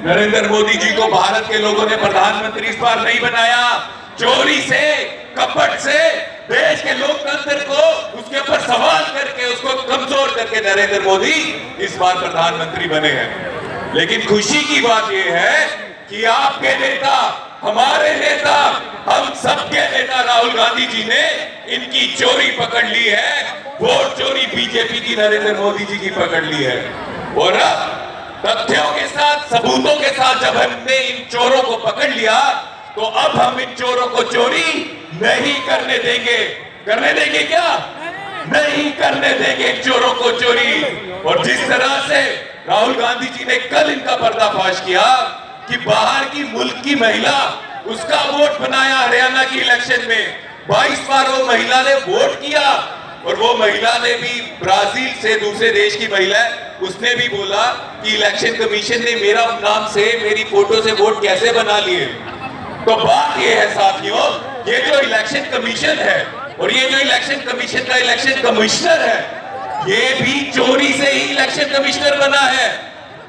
नरेंद्र मोदी जी को भारत के लोगों ने प्रधानमंत्री इस बार नहीं बनाया। चोरी से, कपट से देश के लोकतंत्र को उसके ऊपर सवाल करके उसको कमजोर करके नरेंद्र मोदी इस बार प्रधानमंत्री बने हैं। लेकिन खुशी की बात यह है कि आपके नेता, हमारे नेता, हम सबके नेता राहुल गांधी जी ने इनकी चोरी पकड़ ली है। वोट चोरी बीजेपी की नरेंद्र मोदी जी की पकड़ ली है। और अब तथ्यों के साथ, सबूतों के साथ जब हमने इन चोरों को पकड़ लिया तो अब हम इन चोरों को चोरी नहीं करने देंगे। करने देंगे क्या? नहीं करने देंगे चोरों को चोरी। और जिस तरह से राहुल गांधी जी ने कल इनका पर्दाफाश किया कि बाहर की मुल्क की महिला, उसका वोट बनाया हरियाणा की इलेक्शन में, 22 बार वो महिला ने वोट किया। और वो महिला ने भी, ब्राजील से दूसरे देश की महिला है, उसने भी बोला कि इलेक्शन कमीशन ने मेरा नाम से, मेरी फोटो से वोट कैसे बना लिए। तो बात ये है साथियों, ये जो इलेक्शन कमीशन है और ये जो इलेक्शन कमीशन का इलेक्शन कमिश्नर है, ये भी चोरी से ही इलेक्शन कमिश्नर बना है।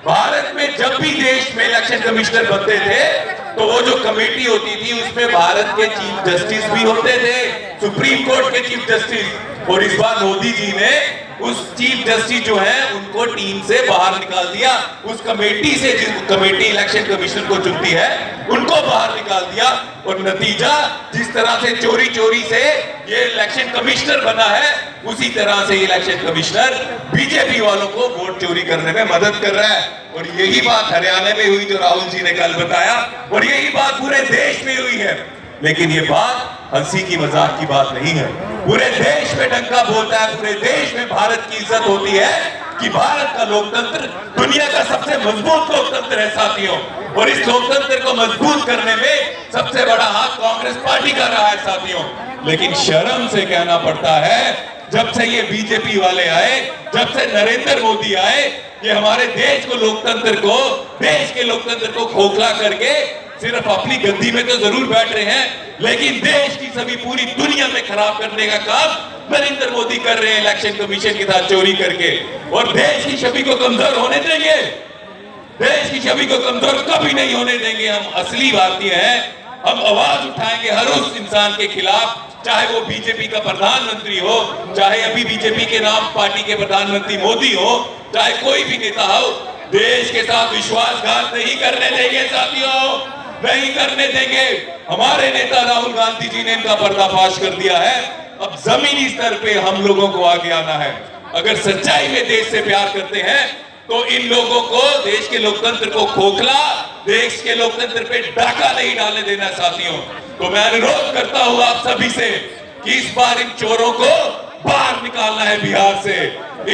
भारत में जब भी देश में इलेक्शन कमिश्नर बनते थे तो वो जो कमेटी होती थी उसमें भारत के चीफ जस्टिस भी होते थे, सुप्रीम कोर्ट के चीफ जस्टिस। और इस बार मोदी जी ने उस चीफ जस्टिस जो है उनको टीम से बाहर निकाल दिया। उस कमेटी से, जिस कमेटी इलेक्शन कमीशन को चुनती है, उनको बाहर निकाल दिया। और नतीजा, जिस तरह से चोरी चोरी से ये इलेक्शन कमिश्नर बना है, उसी तरह से इलेक्शन कमिश्नर बीजेपी वालों को वोट चोरी करने में मदद कर रहा है। और यही बात हरियाणा में हुई जो राहुल जी ने कल बताया, और यही बात पूरे देश में हुई है। लेकिन ये बात हंसी की मजाक की बात नहीं है। पूरे देश में डंका बोलता है, पूरे देश में भारत की इज्जत होती है कि भारत का लोकतंत्र दुनिया का सबसे मजबूत लोकतंत्र है साथियों। और इस लोकतंत्र को मजबूत करने में सबसे बड़ा हाथ कांग्रेस पार्टी का रहा है साथियों। लेकिन शर्म से कहना पड़ता है, जब से ये बीजेपी वाले आए, जब से नरेंद्र मोदी आए, ये हमारे देश को, लोकतंत्र को, देश के लोकतंत्र को खोखला करके सिर्फ अपनी गद्दी में तो जरूर बैठ रहे हैं, लेकिन देश की सभी पूरी दुनिया में खराब करने का काम नरेंद्र मोदी कर रहे हैं इलेक्शन कमीशन के साथ चोरी करके। और देश की छवि को कमजोर होने देंगे? देश की छवि को कमजोर कभी नहीं होने देंगे। हम असली भारतीय हैं। हम आवाज उठाएंगे हर उस इंसान के खिलाफ, चाहे वो बीजेपी का प्रधानमंत्री हो, चाहे अभी बीजेपी के नाम पार्टी के प्रधानमंत्री मोदी हो, चाहे कोई भी नेता हो। देश के साथ विश्वासघात नहीं करने देंगे साथियों, नहीं करने देंगे। हमारे नेता राहुल गांधी जी ने इनका पर्दाफाश कर दिया है। अब जमीनी स्तर पे हम लोगों को आगे आना है। अगर सच्चाई में देश से प्यार करते हैं तो इन लोगों को, देश के लोकतंत्र को खोखला, देश के लोकतंत्र पे डाका नहीं डालने देना साथियों। तो मैं अनुरोध करता हूं आप सभी से कि इस बार इन चोरों को बाहर निकालना है बिहार से।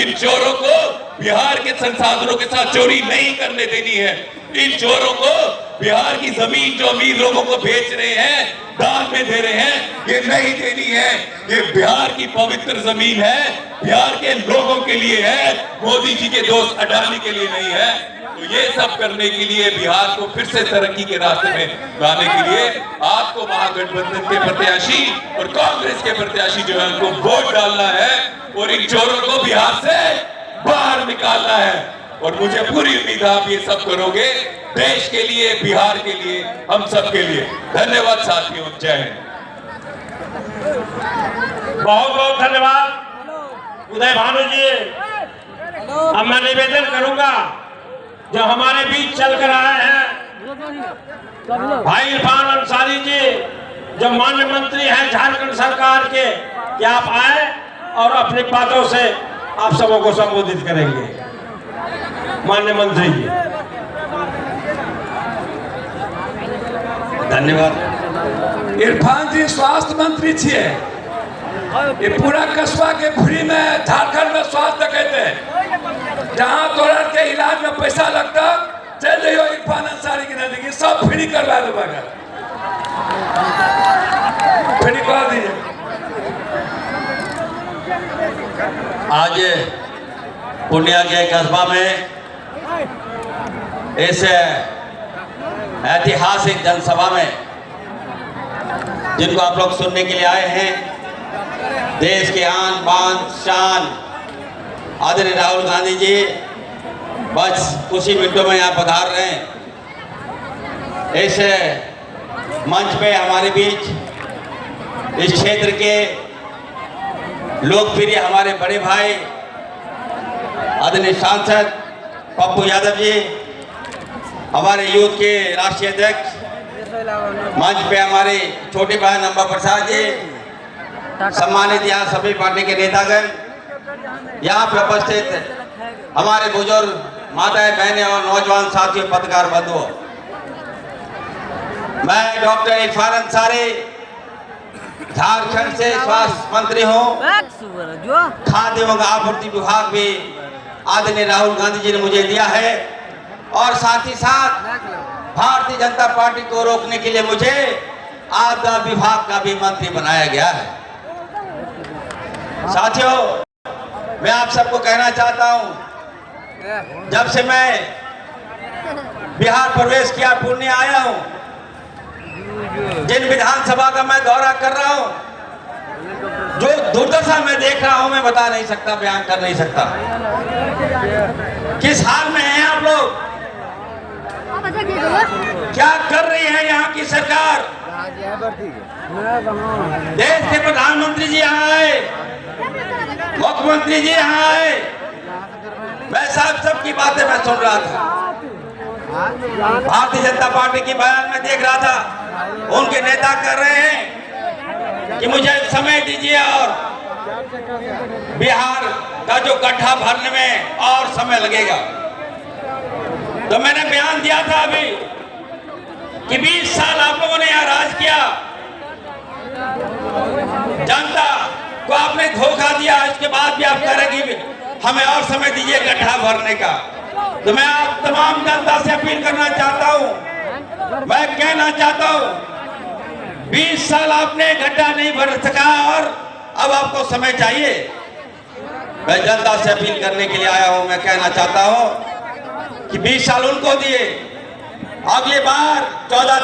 इन चोरों को बिहार के संसाधनों के साथ चोरी नहीं करने देनी है। इन चोरों को बिहार की जमीन जो अमीर लोगों को बेच रहे हैं, दान में दे रहे हैं, ये नहीं देनी है। ये बिहार की पवित्र जमीन है, बिहार के लोगों के लिए है, मोदी जी के दोस्त अडानी के लिए नहीं है। तो ये सब करने के लिए, बिहार को फिर से तरक्की के रास्ते में लाने के लिए आपको महागठबंधन के प्रत्याशी और कांग्रेस के प्रत्याशी जो है उनको वोट डालना है और इन चोरों को बिहार से बाहर निकालना है। और मुझे पूरी उम्मीद है आप ये सब करोगे, देश के लिए, बिहार के लिए, हम सब के लिए। धन्यवाद साथियों, जय हिंद। बहुत बहुत धन्यवाद उदय भानु जी। अब मैं निवेदन करूंगा, जो हमारे बीच चल कर आए हैं भाई इरफान अंसारी जी, जो माननीय मंत्री हैं झारखंड सरकार के, कि आप आए और अपनी बातों से आप सबों को संबोधित करेंगे। माननीय मंत्री जी। धन्यवाद। इरफान जी स्वास्थ्य मंत्री छे, ये पूरा कस्बा के फ्री में झारखंड में स्वास्थ्य कहते हैं। जहाँ तोरा के इलाज में पैसा लगता, चल जाइयो इरफान अंसारी की नजदीक, सब फ्री करवा देगा, फ्री करवा दीजिए। आज पूर्णिया के कस्बा में इस ऐतिहासिक जनसभा में जिनको आप लोग सुनने के लिए आए हैं, देश के आन बान शान आदरणीय राहुल गांधी जी बस कुछ ही मिनटों में यहाँ पधार रहे हैं। इस मंच पे हमारे बीच इस क्षेत्र के लोकप्रिय हमारे बड़े भाई आदरणीय सांसद पप्पू यादव जी, हमारे यूथ के राष्ट्रीय अध्यक्ष, मंच पे हमारे छोटे भाई नंबर प्रसाद जी, सम्मानित यहाँ सभी पार्टी के नेतागण, यहाँ पे उपस्थित हमारे बुजुर्ग माताएं बहनें और नौजवान साथियों पत्रकार बंधुओं, मैं डॉक्टर इरफान अंसारी झारखंड से स्वास्थ्य मंत्री हूँ। खाद्य एवं आपूर्ति विभाग भी आदरणीय राहुल गांधी जी ने मुझे दिया है और साथ ही साथ भारतीय जनता पार्टी को रोकने के लिए मुझे आपदा विभाग का भी मंत्री बनाया गया है। साथियों, मैं आप सबको कहना चाहता हूं, जब से मैं बिहार प्रवेश किया, पूर्णिया आया हूं, जिन विधानसभा का मैं दौरा कर रहा हूं, जो दुर्दशा मैं देख रहा हूं, मैं बता नहीं सकता, बयान कर नहीं सकता। किस हाल में हैं आप लोग, क्या कर रही है यहाँ की सरकार। देश के प्रधानमंत्री जी यहाँ आए, मुख्यमंत्री जी यहाँ आए, मैं सबकी बातें मैं सुन रहा था। भारतीय जनता पार्टी की बयान में देख रहा था, उनके नेता कर रहे हैं कि मुझे समय दीजिए और बिहार का जो गड्ढा भरने में और समय लगेगा। तो मैंने बयान दिया था अभी कि 20 साल आप लोगों ने यहाँ राज किया, जनता को आपने धोखा दिया, इसके बाद भी आप करेंगे हमें और समय दीजिए गड्ढा भरने का। तो मैं आप तमाम जनता से अपील करना चाहता हूँ, मैं कहना चाहता हूँ, 20 साल आपने गड्ढा नहीं भर सका और अब आपको समय चाहिए। मैं जनता से अपील करने के लिए आया हूँ, मैं कहना चाहता हूँ कि 20 साल उनको दिए, अगली बार 14